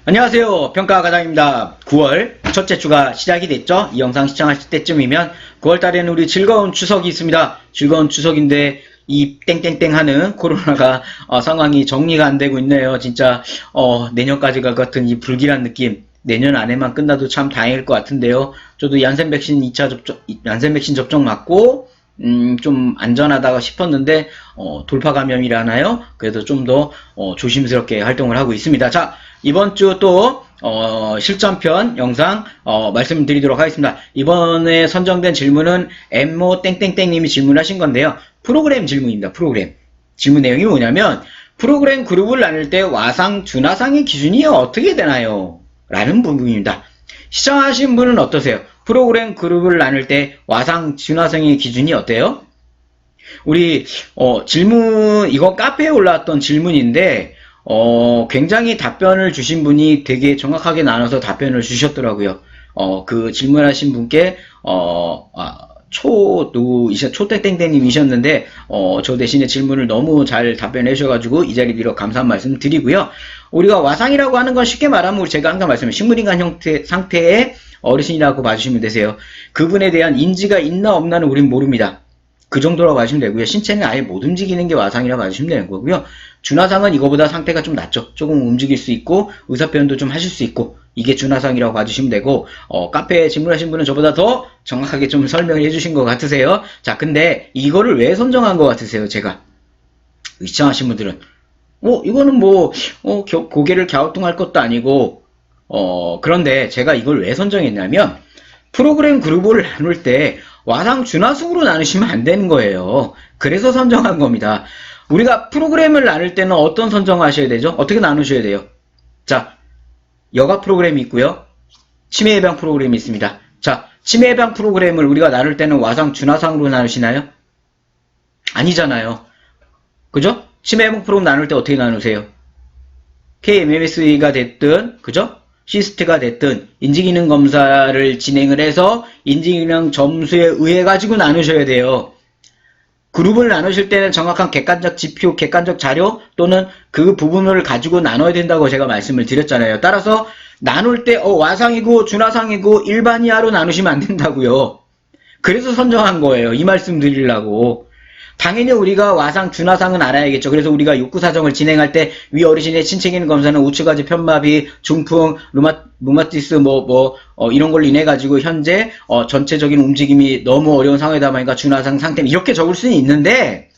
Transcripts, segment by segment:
안녕하세요. 평가과장입니다. 9월 첫째 주가 시작이 됐죠? 이 영상 시청하실 때쯤이면 9월 달에는 우리 즐거운 추석이 있습니다. 즐거운 추석인데 이 땡땡땡 하는 코로나가 상황이 정리가 안 되고 있네요. 진짜 내년까지 갈 것 같은 이 불길한 느낌. 내년 안에만 끝나도 참 다행일 것 같은데요. 저도 얀센 백신 2차 접종, 얀센 백신 접종 맞고 좀 안전하다고 싶었는데 돌파 감염이라나요? 그래도 좀 더 조심스럽게 활동을 하고 있습니다. 자, 이번 주 또 실전편 영상 말씀드리도록 하겠습니다. 이번에 선정된 질문은 엠모 땡땡땡님이 질문하신 건데요. 프로그램 질문입니다. 프로그램 질문 내용이 뭐냐면 프로그램 그룹을 나눌 때 와상, 준화상의 기준이 어떻게 되나요? 라는 부분입니다. 시청하신 분은 어떠세요? 프로그램 그룹을 나눌 때 와상, 준화상의 기준이 어때요? 우리 질문, 이거 카페에 올라왔던 질문인데 굉장히 답변을 주신 분이 되게 정확하게 나눠서 답변을 주셨더라고요. 그 질문하신 분께 초땡땡땡님이셨는데 저 대신에 질문을 너무 잘 답변해 주셔가지고 이 자리 빌어 감사한 말씀 드리고요. 우리가 와상이라고 하는 건 쉽게 말하면 우리 제가 항상 말씀드린 식물인간 형태 상태의 어르신이라고 봐주시면 되세요. 그분에 대한 인지가 있나 없나는 우린 모릅니다. 그 정도라고 봐주시면 되고요. 신체는 아예 못 움직이는 게 와상이라고 봐주시면 되는 거고요. 준화상은 이거보다 상태가 좀 낫죠. 조금 움직일 수 있고 의사표현도 좀 하실 수 있고 이게 준화상이라고 봐주시면 되고 카페에 질문하신 분은 저보다 더 정확하게 좀 설명을 해주신 것 같으세요. 자, 근데 이거를 왜 선정한 것 같으세요? 제가 시청하신 분들은 이거는 고개를 갸우뚱할 것도 아니고 그런데 제가 이걸 왜 선정했냐면 프로그램 그룹을 나눌 때 와상, 준화승으로 나누시면 안 되는 거예요. 그래서 선정한 겁니다. 우리가 프로그램을 나눌 때는 어떤 선정하셔야 되죠? 어떻게 나누셔야 돼요? 자, 여가 프로그램이 있고요. 치매 예방 프로그램이 있습니다. 자, 치매 예방 프로그램을 우리가 나눌 때는 와상, 준화상으로 나누시나요? 아니잖아요. 그죠? 치매 예방 프로그램 나눌 때 어떻게 나누세요? KMMS가 됐든, 그죠? 시스트가 됐든 인지기능 검사를 진행을 해서 인지기능 점수에 의해 가지고 나누셔야 돼요. 그룹을 나누실 때는 정확한 객관적 지표, 객관적 자료 또는 그 부분을 가지고 나눠야 된다고 제가 말씀을 드렸잖아요. 따라서 나눌 때 와상이고 준화상이고 일반이하로 나누시면 안 된다고요. 그래서 선정한 거예요. 이 말씀 드리려고. 당연히 우리가 와상, 준화상은 알아야겠죠. 그래서 우리가 욕구사정을 진행할 때 위 어르신의 신체기능 검사는 우측가지 편마비, 중풍, 루마티스 이런 걸로 인해 가지고 현재 전체적인 움직임이 너무 어려운 상황이다 보니까 준화상 상태 이렇게 적을 수는 있는데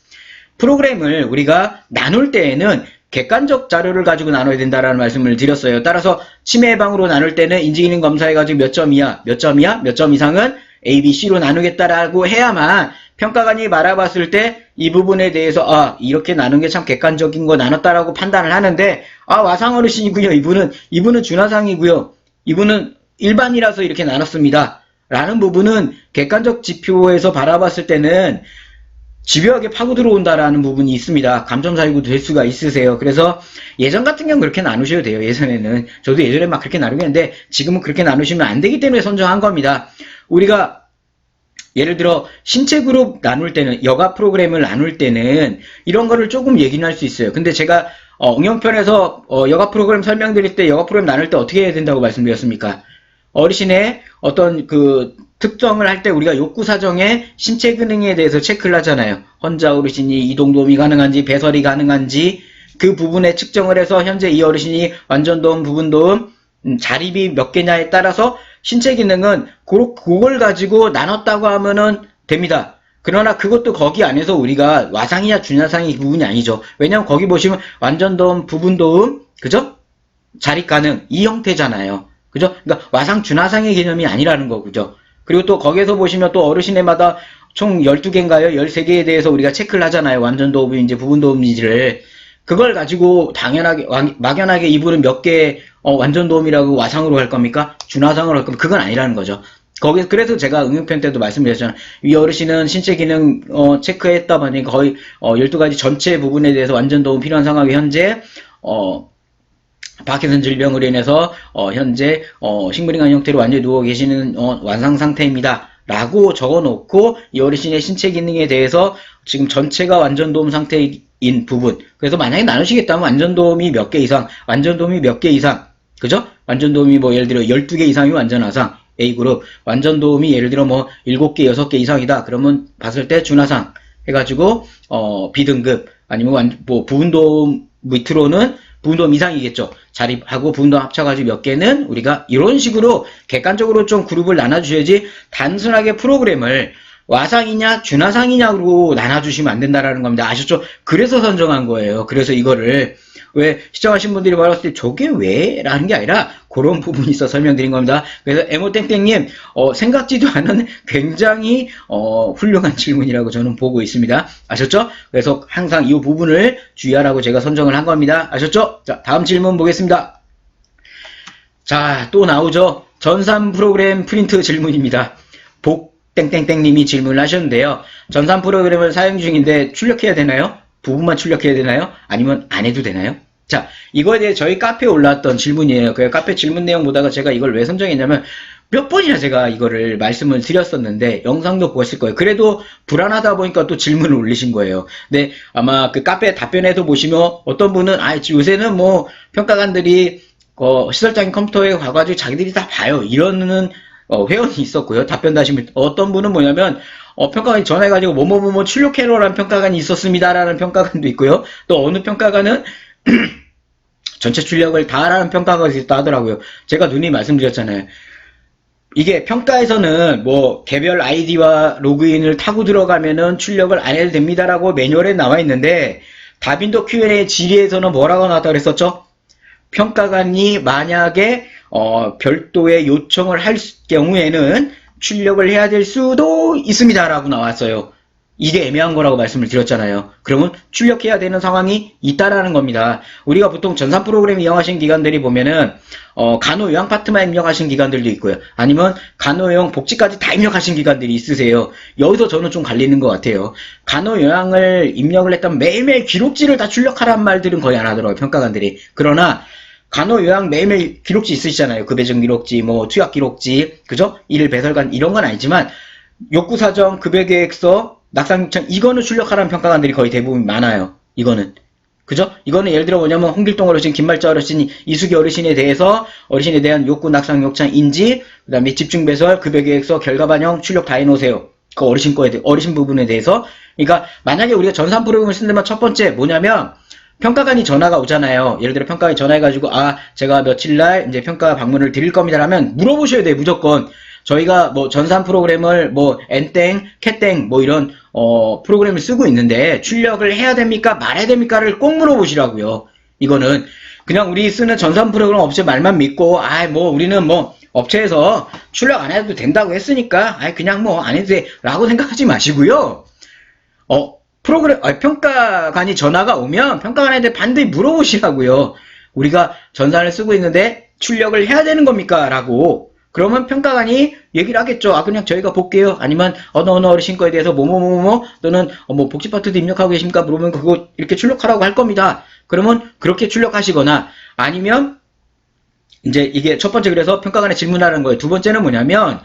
프로그램을 우리가 나눌 때에는 객관적 자료를 가지고 나눠야 된다라는 말씀을 드렸어요. 따라서 치매 예방으로 나눌 때는 인지기능 검사해가지고 몇 점 이하, 몇 점 이하, 몇 점 이상은 A, B, C로 나누겠다라고 해야만 평가관이 말아봤을 때 이 부분에 대해서 이렇게 나눈 게 참 객관적인 거 나눴다라고 판단을 하는데 와상 어르신이고요. 이분은 준화상이고요. 이분은 일반이라서 이렇게 나눴습니다. 라는 부분은 객관적 지표에서 바라봤을 때는 집요하게 파고 들어온다라는 부분이 있습니다. 감점사유도 될 수가 있으세요. 그래서 예전 같은 경우는 그렇게 나누셔도 돼요. 예전에는 저도 예전에 막 그렇게 나누겠는데 지금은 그렇게 나누시면 안 되기 때문에 선정한 겁니다. 우리가 예를 들어 신체 그룹 나눌 때는 여가 프로그램을 나눌 때는 이런 거를 조금 얘기는 할 수 있어요. 근데 제가 응용편에서 여가 프로그램 설명드릴 때 여가 프로그램 나눌 때 어떻게 해야 된다고 말씀드렸습니까? 어르신의 어떤 그 특정을 할 때 우리가 욕구 사정의 신체 기능에 대해서 체크를 하잖아요. 혼자 어르신이 이동 도움이 가능한지 배설이 가능한지 그 부분에 측정을 해서 현재 이 어르신이 완전 도움, 부분 도움, 자립이 몇 개냐에 따라서 신체 기능은 그걸 가지고 나눴다고 하면은 됩니다. 그러나 그것도 거기 안에서 우리가 와상이냐 준화상이 부분이 아니죠. 왜냐면 거기 보시면 완전 도움, 부분 도움, 그죠? 자립 가능 이 형태잖아요. 그죠? 그러니까 와상 준화상의 개념이 아니라는 거죠. 그리고 또 거기에서 보시면 또 어르신의마다 총 12개인가요? 13개에 대해서 우리가 체크를 하잖아요. 완전 도움인지 부분 도움인지를. 그걸 가지고 당연하게 막연하게 이분은 몇 개 완전 도움이라고 와상으로 갈 겁니까? 준화상으로 갈 겁니까? 그건 아니라는 거죠. 그래서 제가 응용편 때도 말씀드렸잖아요. 이 어르신은 신체 기능 체크했다 보니 거의 12가지 전체 부분에 대해서 완전 도움 필요한 상황이 현재 파킨슨 질병으로 인해서 현재 식물인간 형태로 완전히 누워 계시는 완상 상태입니다. 라고 적어놓고 이 어르신의 신체 기능에 대해서 지금 전체가 완전 도움 상태인 부분, 그래서 만약에 나누시겠다면 완전 도움이 몇 개 이상, 완전 도움이 몇 개 이상, 그죠? 완전 도움이 뭐 예를 들어 12개 이상이 완전 화상 A그룹, 완전 도움이 예를 들어 뭐 7개, 6개 이상이다. 그러면 봤을 때 준화상 해가지고 B등급 아니면 뭐 부분도움 밑으로는 부분도움 이상이겠죠. 자립하고 부분도움 합쳐가지고 몇 개는 우리가 이런 식으로 객관적으로 좀 그룹을 나눠주셔야지 단순하게 프로그램을 와상이냐 준화상이냐로 나눠주시면 안 된다라는 겁니다. 아셨죠? 그래서 선정한 거예요. 그래서 이거를 왜 시청하신 분들이 말했을 때 저게 왜? 라는 게 아니라 그런 부분이 있어 설명드린 겁니다. 그래서 에모땡땡님 생각지도 않은 굉장히 훌륭한 질문이라고 저는 보고 있습니다. 아셨죠? 그래서 항상 이 부분을 주의하라고 제가 선정을 한 겁니다. 아셨죠? 자, 다음 질문 보겠습니다. 자, 또 나오죠. 전산 프로그램 프린트 질문입니다. 땡땡땡님이 질문을 하셨는데요. 전산 프로그램을 사용 중인데 출력해야 되나요? 부분만 출력해야 되나요? 아니면 안 해도 되나요? 자, 이거에 대해 저희 카페에 올라왔던 질문이에요. 그 카페 질문 내용 보다가 제가 이걸 왜 선정했냐면 몇 번이나 제가 이거를 말씀을 드렸었는데 영상도 보셨을 거예요. 그래도 불안하다 보니까 또 질문을 올리신 거예요. 근데 아마 그 카페 답변에도 보시면 어떤 분은 요새는 뭐 평가관들이 시설장인 컴퓨터에 가가지고 자기들이 다 봐요. 이러는 회원이 있었고요. 답변 다시면 어떤 분은 뭐냐면 평가관이 전화해가지고 뭐뭐뭐뭐 출력해로라는 평가관이 있었습니다라는 평가관도 있고요. 또 어느 평가관은 전체 출력을 다 하라는 평가관이 있다 하더라고요. 제가 누님 말씀드렸잖아요. 이게 평가에서는 뭐 개별 아이디와 로그인을 타고 들어가면은 출력을 안 해도 됩니다라고 매뉴얼에 나와 있는데 다빈도 Q&A 질의에서는 뭐라고 나왔다고 그랬었죠? 평가관이 만약에 별도의 요청을 할 경우에는 출력을 해야 될 수도 있습니다 라고 나왔어요. 이게 애매한 거라고 말씀을 드렸잖아요. 그러면 출력해야 되는 상황이 있다라는 겁니다. 우리가 보통 전산 프로그램 이용하신 기관들이 보면은 간호 요양 파트만 입력하신 기관들도 있고요. 아니면 간호 요양 복지까지 다 입력하신 기관들이 있으세요. 여기서 저는 좀 갈리는 것 같아요. 간호 요양을 입력을 했다면 매일매일 기록지를 다 출력하란 말들은 거의 안 하더라고요. 평가관들이. 그러나 간호 요양 매일매일 기록지 있으시잖아요. 급여정 기록지, 뭐 투약 기록지, 그죠? 일 배설관 이런 건 아니지만 욕구 사정, 급여 계획서, 낙상 요청 이거는 출력하라는 평가관들이 거의 대부분 많아요. 이거는. 그죠? 이거는 예를 들어 뭐냐면 홍길동 어르신, 김말자 어르신, 이수기 어르신에 대해서 어르신에 대한 욕구 낙상 요청 인지, 그다음에 집중 배설, 급여 계획서, 결과 반영, 출력 다 해놓으세요. 그 어르신 거에 대해 어르신 부분에 대해서. 그러니까 만약에 우리가 전산 프로그램을 쓴다면 첫 번째 뭐냐면 평가관이 전화가 오잖아요. 예를 들어 평가관이 전화해가지고 제가 며칠날 이제 평가 방문을 드릴 겁니다 라면 물어보셔야 돼요. 무조건. 저희가 뭐 전산 프로그램을 뭐 n땡, 캣땡 뭐 이런 프로그램을 쓰고 있는데 출력을 해야 됩니까? 말해야 됩니까?를 꼭 물어보시라고요. 이거는 그냥 우리 쓰는 전산 프로그램 업체 말만 믿고 뭐 우리는 뭐 업체에서 출력 안 해도 된다고 했으니까 그냥 뭐 안 해도 돼 라고 생각하지 마시고요. 평가관이 전화가 오면 평가관한테 반드시 물어보시라고요. 우리가 전산을 쓰고 있는데 출력을 해야 되는 겁니까? 라고. 그러면 평가관이 얘기를 하겠죠. 그냥 저희가 볼게요. 아니면 어느 어르신 거에 대해서 뭐뭐뭐뭐 또는 뭐 복지 파트도 입력하고 계십니까? 물어보면 그거 이렇게 출력하라고 할 겁니다. 그러면 그렇게 출력하시거나 아니면 이제 이게 첫 번째 그래서 평가관에 질문하는 거예요. 두 번째는 뭐냐면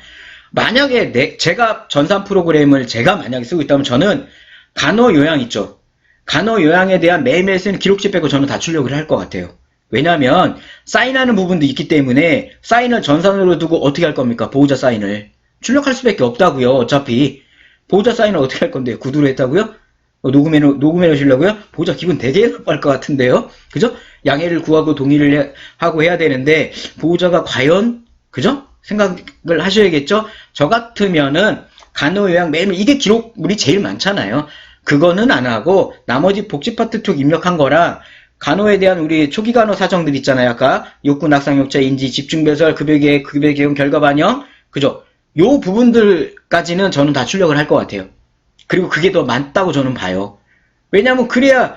만약에 제가 전산 프로그램을 제가 만약에 쓰고 있다면 저는 간호 요양 있죠. 간호 요양에 대한 매일매일 쓰는 기록지 빼고 저는 다 출력을 할 것 같아요. 왜냐하면 사인하는 부분도 있기 때문에 사인을 전산으로 두고 어떻게 할 겁니까? 보호자 사인을. 출력할 수밖에 없다고요. 어차피. 보호자 사인을 어떻게 할 건데요? 구두로 했다고요? 녹음해 놓으시려고요? 보호자 기분 되게 나빠할 것 같은데요? 그죠? 양해를 구하고 동의를 하고 해야 되는데 보호자가 과연 그죠? 생각을 하셔야겠죠? 저 같으면은 간호요양 매일매일 이게 기록물이 제일 많잖아요. 그거는 안 하고 나머지 복지 파트 쪽 입력한 거랑 간호에 대한 우리 초기 간호 사정들 있잖아요. 아까 욕구 낙상 욕자 인지 집중 배설 급여 계획 급여 개용 결과 반영 그죠? 요 부분들까지는 저는 다 출력을 할 것 같아요. 그리고 그게 더 많다고 저는 봐요. 왜냐면 그래야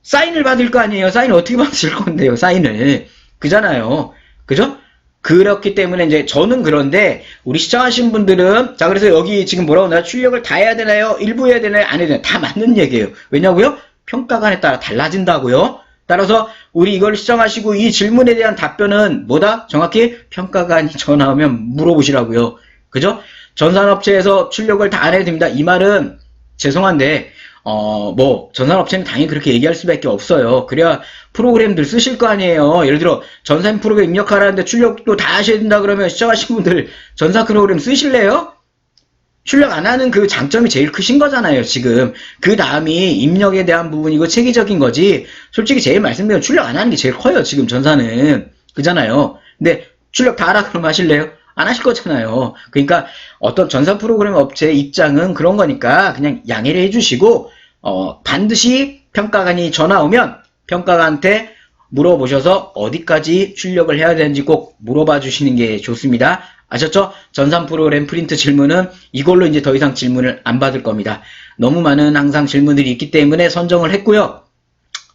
사인을 받을 거 아니에요. 사인을 어떻게 받을 건데요. 사인을. 그잖아요. 그죠? 그렇기 때문에 이제 저는 그런데 우리 시청하신 분들은 자 그래서 여기 지금 뭐라고 나요? 출력을 다 해야 되나요? 일부 해야 되나요? 안 해야 되나요? 다 맞는 얘기예요. 왜냐고요? 평가관에 따라 달라진다고요. 따라서 우리 이걸 시청하시고 이 질문에 대한 답변은 뭐다? 정확히 평가관이 전화 오면 물어보시라고요. 그죠? 전산업체에서 출력을 다 안 해도 됩니다. 이 말은 죄송한데 뭐, 전산업체는 당연히 그렇게 얘기할 수밖에 없어요. 그래야 프로그램들 쓰실 거 아니에요. 예를 들어, 전산 프로그램 입력하라는데 출력도 다 하셔야 된다 그러면 시작하신 분들 전산 프로그램 쓰실래요? 출력 안 하는 그 장점이 제일 크신 거잖아요, 지금. 그 다음이 입력에 대한 부분이고 체계적인 거지. 솔직히 제일 말씀드리면 출력 안 하는 게 제일 커요, 지금 전산은. 그잖아요. 근데 출력 다 하라 그러면 하실래요? 안 하실 거잖아요. 그러니까 어떤 전산 프로그램 업체 입장은 그런 거니까 그냥 양해를 해주시고, 반드시 평가관이 전화 오면 평가관한테 물어보셔서 어디까지 출력을 해야 되는지 꼭 물어봐 주시는 게 좋습니다. 아셨죠? 전산 프로그램 프린트 질문은 이걸로 이제 더 이상 질문을 안 받을 겁니다. 너무 많은 항상 질문들이 있기 때문에 선정을 했고요.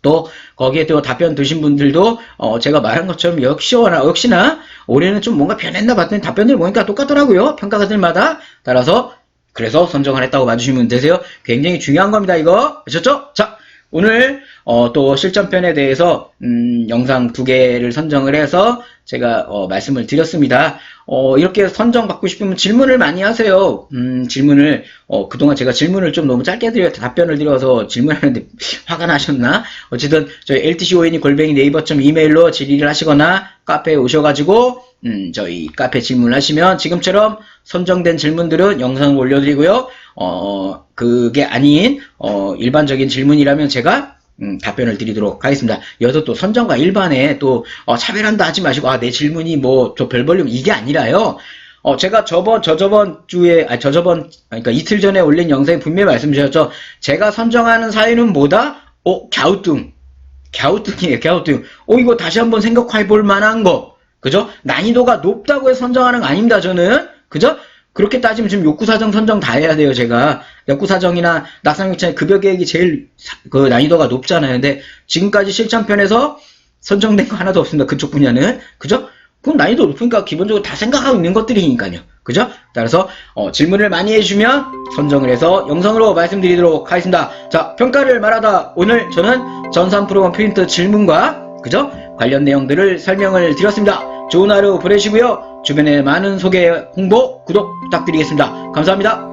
또 거기에 또 답변 드신 분들도 제가 말한 것처럼 역시나 올해는 좀 뭔가 변했나 봤더니 답변들 보니까 똑같더라고요. 평가가들마다. 따라서 그래서 선정을 했다고 봐주시면 되세요. 굉장히 중요한 겁니다. 이거 아셨죠? 자, 오늘 또 실전편에 대해서 영상 2개를 선정을 해서 제가 말씀을 드렸습니다. 이렇게 선정받고 싶으면 질문을 많이 하세요. 질문을 그동안 제가 질문을 좀 너무 짧게 답변을 드려서 질문하는데 화가 나셨나? 어쨌든 저희 ltcon이@naver.imail로 질의를 하시거나 카페에 오셔가지고 저희 카페 질문을 하시면 지금처럼 선정된 질문들은 영상을 올려드리고요. 그게 아닌 일반적인 질문이라면 제가 답변을 드리도록 하겠습니다. 여기서 또 선정과 일반에 또 차별한다 하지 마시고 내 질문이 뭐 저 별 볼륨 이게 아니라요. 제가 그러니까 이틀 전에 올린 영상에 분명히 말씀드렸죠. 제가 선정하는 사유는 뭐다? 갸우뚱이에요, 갸우뚱. 이거 다시 한번 생각해 볼 만한 거. 그죠? 난이도가 높다고 해서 선정하는 거 아닙니다, 저는. 그죠? 그렇게 따지면 지금 욕구사정 선정 다 해야 돼요, 제가. 욕구사정이나 낙상육찬의 급여계획이 제일 그 난이도가 높잖아요. 근데 지금까지 실전편에서 선정된 거 하나도 없습니다, 그쪽 분야는. 그죠? 그럼 난이도 높으니까 기본적으로 다 생각하고 있는 것들이니까요. 그죠? 따라서 질문을 많이 해주시면 선정을 해서 영상으로 말씀드리도록 하겠습니다. 자, 평가를 말하다 오늘 저는 전산 프로그램 프린트 질문과 그죠? 관련 내용들을 설명을 드렸습니다. 좋은 하루 보내시고요. 주변에 많은 소개, 홍보, 구독 부탁드리겠습니다. 감사합니다.